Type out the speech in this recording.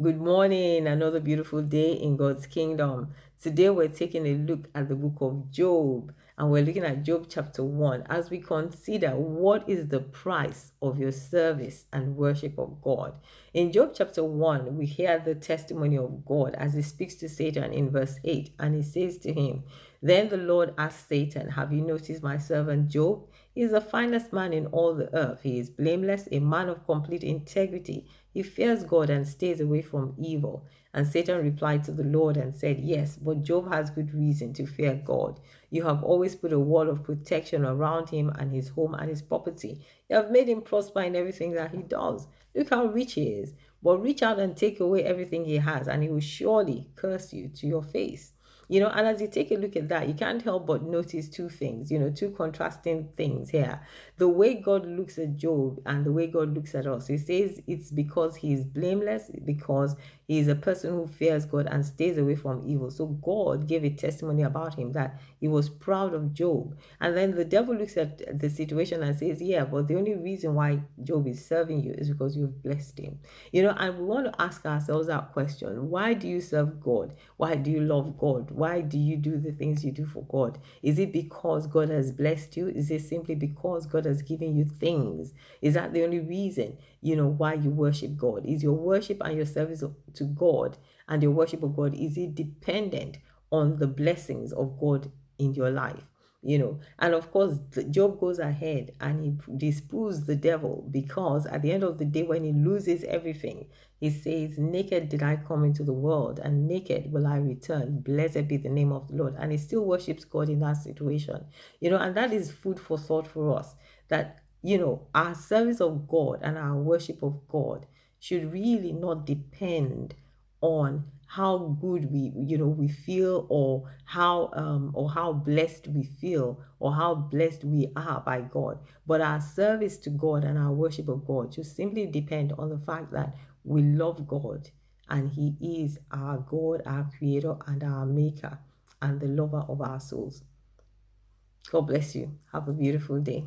Good morning, another beautiful day in God's kingdom. Today we're taking a look at the book of Job, and we're looking at Job chapter 1 as we consider what is the price of your service and worship of God. In Job chapter 1, we hear the testimony of God as he speaks to Satan in verse 8, and he says to him, "Then the Lord asked Satan, have you noticed my servant Job? He is the finest man in all the earth. He is blameless, a man of complete integrity. He fears God and stays away from evil." And Satan replied to the Lord and said, "Yes, but Job has good reason to fear God. You have always put a wall of protection around him and his home and his property. You have made him prosper in everything that he does. Look how rich he is. But reach out and take away everything he has, and he will surely curse you to your face." And as you take a look at that, you can't help but notice two things, two contrasting things here. The way God looks at Job and the way God looks at us. He says it's because he is blameless, because he is a person who fears God and stays away from evil. So God gave a testimony about him that he was proud of Job. And then the devil looks at the situation and says, yeah, but the only reason why Job is serving you is because you've blessed him. And we want to ask ourselves that question. Why do you serve God? Why do you love God? Why do you do the things you do for God? Is it because God has blessed you? Is it simply because God has given you things? Is that the only reason, why you worship God? Is your worship and your service to God and your worship of God, is it dependent on the blessings of God in your life? And of course Job goes ahead and he disproves the devil, because at the end of the day, when he loses everything, he says, "Naked did I come into the world, and naked will I return. Blessed be the name of the Lord." And he still worships God in that situation. And that is food for thought for us, that our service of God and our worship of God should really not depend on how good we feel, or how blessed we feel, or how blessed we are by God. But our service to God and our worship of God should simply depend on the fact that we love God, and he is our God, our creator, and our maker, and the lover of our souls. God bless you. Have a beautiful day.